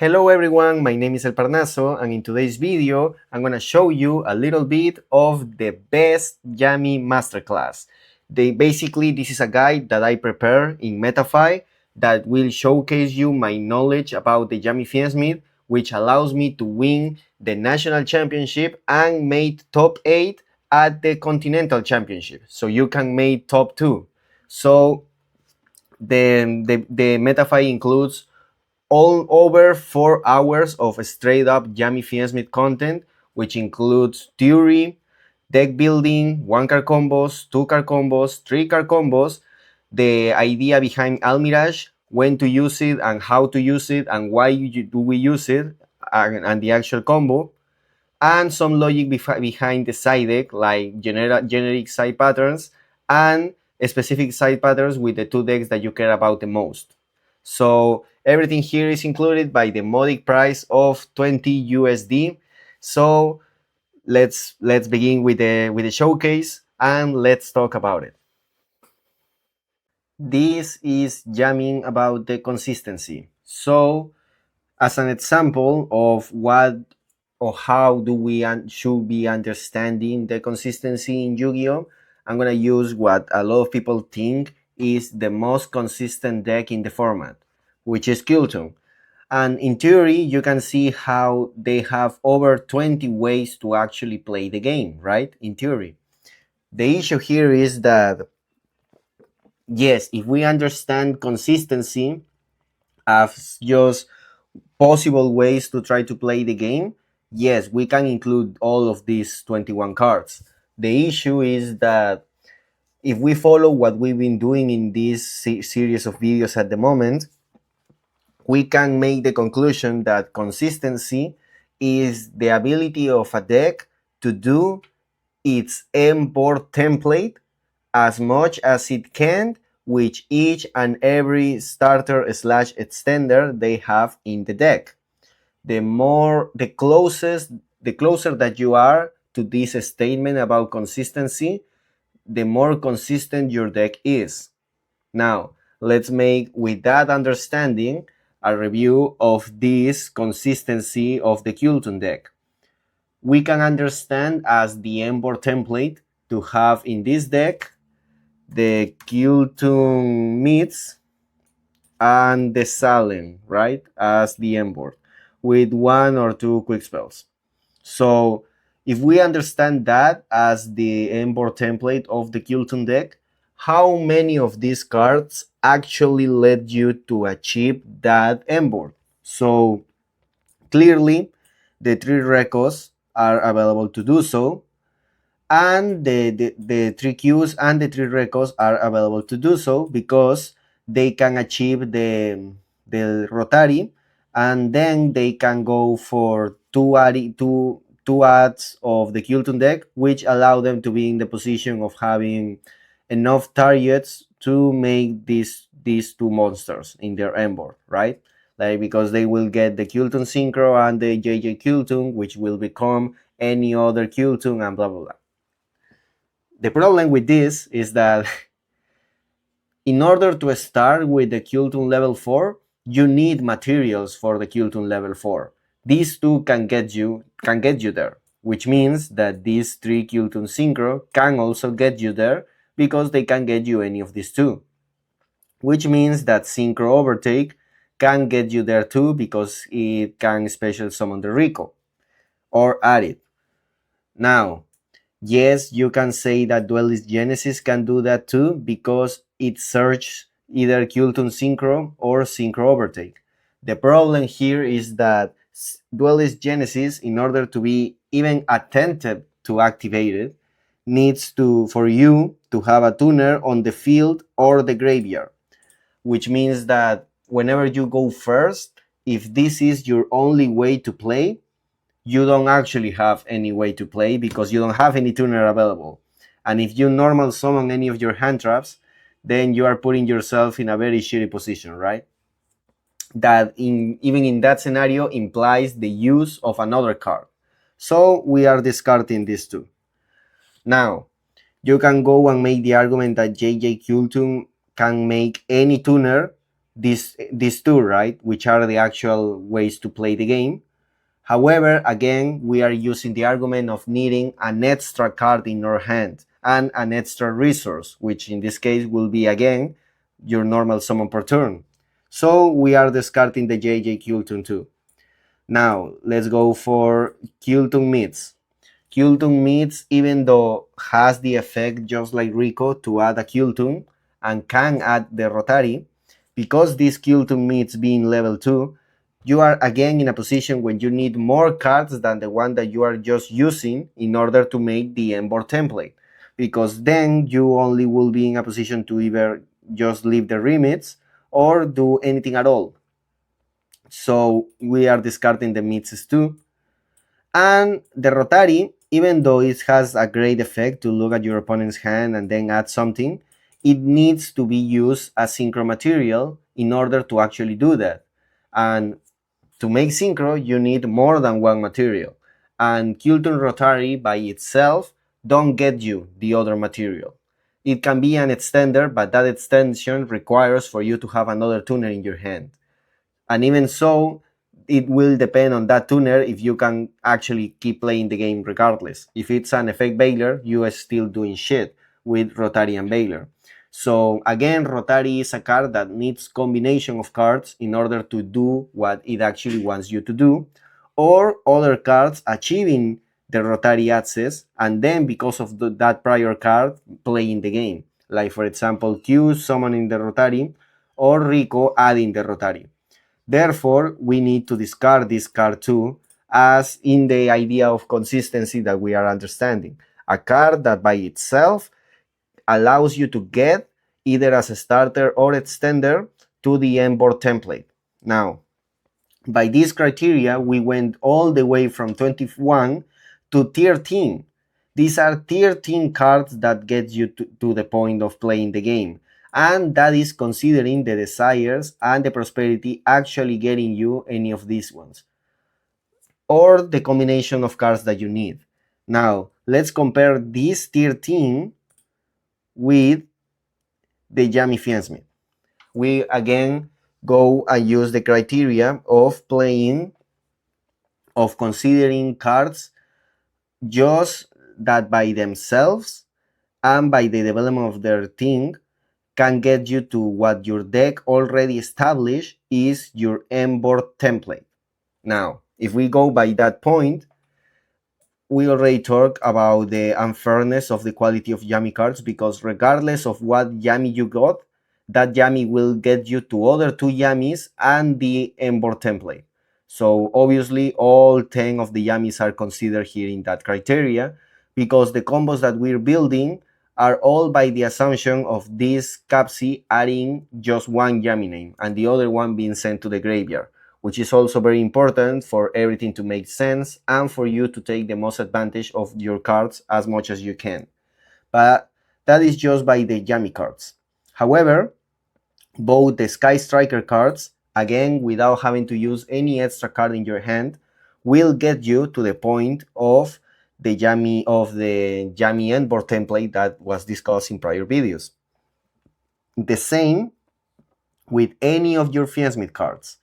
Hello everyone, my name is El Parnaso, and in today's video I'm going to show you a little bit of the best Yummy Masterclass. Basically, this is a guide that I prepare in MetaFi that will showcase you my knowledge about the Yummy Smith, which allows me to win the national championship and made top 8 at the continental championship. So you can make top 2. So the MetaFi includes all over 4 hours of straight up Yummy Smith content, which includes theory, deck building, 1-card combos, 2-card combos, 3-card combos, the idea behind Almirage, when to use it and how to use it and why do we use it, and the actual combo, and some logic behind the side deck, like generic side patterns and specific side patterns with the 2 decks that you care about the most. So everything here is included by the modic price of 20 USD. So let's begin with the showcase and let's talk about it. This is jamming about the consistency. So as an example of what or how do we should be understanding the consistency in Yu-Gi-Oh, I'm gonna use what a lot of people think is the most consistent deck in the format, which is Kultun. And in theory, you can see how they have over 20 ways to actually play the game, right? In theory. The issue here is that, yes, if we understand consistency as just possible ways to try to play the game, yes, we can include all of these 21 cards. The issue is that if we follow what we've been doing in this series of videos at the moment, we can make the conclusion that consistency is the ability of a deck to do its import template as much as it can with each and every starter / extender they have in the deck. The closer that you are to this statement about consistency, the more consistent your deck is. Now, let's make, with that understanding, a review of this consistency of the Kultun deck. We can understand as the import template to have in this deck the Kultun Myths and the Salen, right, as the import, with 1 or 2 quick spells. So if we understand that as the import template of the Kultun deck, how many of these cards actually led you to achieve that import? So clearly, the 3 recos are available to do so, and the 3 Qs and the 3 recos are available to do so because they can achieve the Rotary, and then they can go for two adds of the Kultun deck, which allow them to be in the position of having enough targets to make these 2 monsters in their import, right? Like, because they will get the Kultun Synchro and the JJ Kultun, which will become any other Kultun, and blah blah blah. The problem with this is that in order to start with the Kultun level 4, you need materials for the Kultun level 4. These 2 can get you there, which means that these 3 Kultun Synchro can also get you there because they can get you any of these 2. Which means that Synchro Overtake can get you there too because it can special summon the Rico or add it. Now, yes, you can say that Duelist Genesis can do that too because it searches either Kultun Synchro or Synchro Overtake. The problem here is that Duelist Genesis, in order to be even attempted to activate it, needs for you to have a tuner on the field or the graveyard, which means that whenever you go first, if this is your only way to play, you don't actually have any way to play because you don't have any tuner available. And if you normal summon any of your hand traps, then you are putting yourself in a very shitty position, right? That even in that scenario implies the use of another card. So we are discarding these 2. Now, you can go and make the argument that JJ Kultun can make any tuner these two, right, which are the actual ways to play the game. However, again, we are using the argument of needing an extra card in our hand and an extra resource, which in this case will be again your normal summon per turn. So we are discarding the JJ Kultun too. Now let's go for Kultun Meets. Kultun Meets, even though has the effect just like Rico to add a Kultun and can add the Rotary, because this Kultun Meets being level 2, you are again in a position when you need more cards than the one that you are just using in order to make the Embor template. Because then you only will be in a position to either just leave the remits or do anything at all. So we are discarding the Meets too. And the Rotary, even though it has a great effect to look at your opponent's hand and then add something, it needs to be used as synchro material in order to actually do that. And to make synchro, you need more than one material. And Kultun Rotary by itself don't get you the other material. It can be an extender, but that extension requires for you to have another tuner in your hand. And even so, it will depend on that tuner if you can actually keep playing the game regardless. If it's an effect Baylor, you are still doing shit with Rotary and Baylor. So again, Rotary is a card that needs combination of cards in order to do what it actually wants you to do, or other cards achieving the Rotary access, and then because of that prior card, playing the game. Like for example, Q summoning the Rotary, or Rico adding the Rotary. Therefore, we need to discard this card too, as in the idea of consistency that we are understanding. A card that by itself allows you to get either as a starter or extender to the Embor template. Now, by this criteria, we went all the way from 21 to 13. These are 13 cards that get you to the point of playing the game. And that is considering the desires and the prosperity actually getting you any of these ones, or the combination of cards that you need. Now, let's compare these 13 with the Yummy Fiensmith. We again go and use the criteria of playing, of considering cards just that by themselves and by the development of their thing can get you to what your deck already established is your Embor template. Now, if we go by that point, we already talked about the unfairness of the quality of Yummy cards, because regardless of what Yummy you got, that Yummy will get you to other two Yummies and the Embor template. So obviously all 10 of the Yummies are considered here in that criteria, because the combos that we're building are all by the assumption of this Capsi adding just one Yummy name and the other one being sent to the graveyard, which is also very important for everything to make sense and for you to take the most advantage of your cards as much as you can. But that is just by the Yummy cards. However, both the Sky Striker cards, again without having to use any extra card in your hand, will get you to the point of the Yummy Embor template that was discussed in prior videos. The same with any of your Fiensmith cards,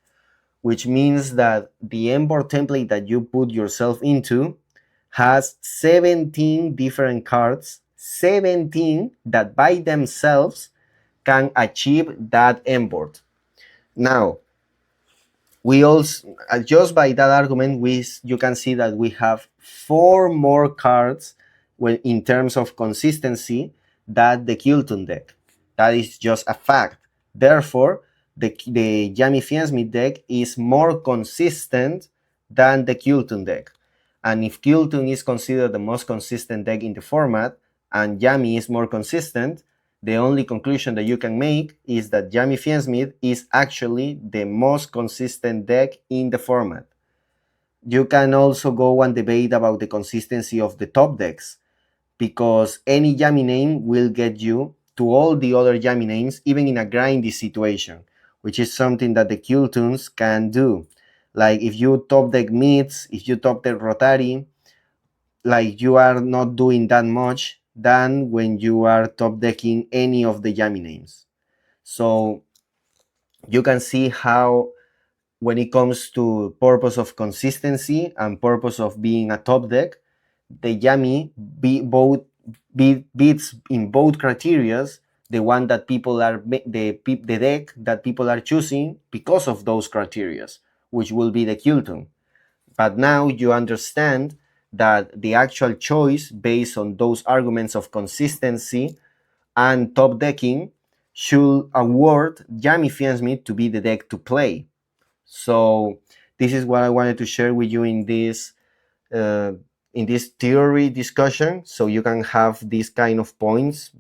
which means that the Embor template that you put yourself into has 17 different cards, 17 that by themselves can achieve that Embor. Now, we also, just by that argument, you can see that we have 4 more cards when, in terms of consistency, than the Kultun deck. That is just a fact. Therefore, the Yummy Fiensmith deck is more consistent than the Kultun deck. And if Kultun is considered the most consistent deck in the format, and Yummy is more consistent, the only conclusion that you can make is that Yummy Fiensmith is actually the most consistent deck in the format. You can also go and debate about the consistency of the top decks, because any Yummy name will get you to all the other Yummy names, even in a grindy situation, which is something that the Kultuns can do. Like if you top deck Meats, if you top deck Rotary, like you are not doing that much than when you are top decking any of the Yummy names. So you can see how when it comes to purpose of consistency and purpose of being a top deck, the Yummy beats in both criterias the one that people are the deck that people are choosing because of those criterias, which will be the Kultum. But now you understand that the actual choice based on those arguments of consistency and top decking should award Yummy Fiansmith to be the deck to play. So this is what I wanted to share with you uh, in this theory discussion, so you can have these kind of points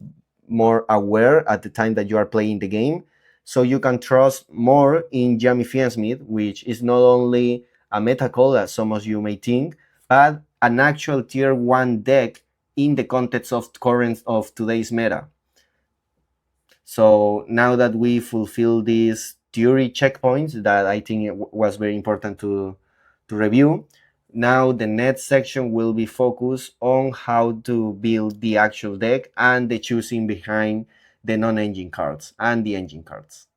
more aware at the time that you are playing the game, so you can trust more in Jamie Fiansmith, which is not only a meta call as some of you may think, but an actual tier 1 deck in the context of current of today's meta. So now that we fulfill these theory checkpoints that I think it was very important to review, now the next section will be focused on how to build the actual deck and the choosing behind the non-engine cards and the engine cards.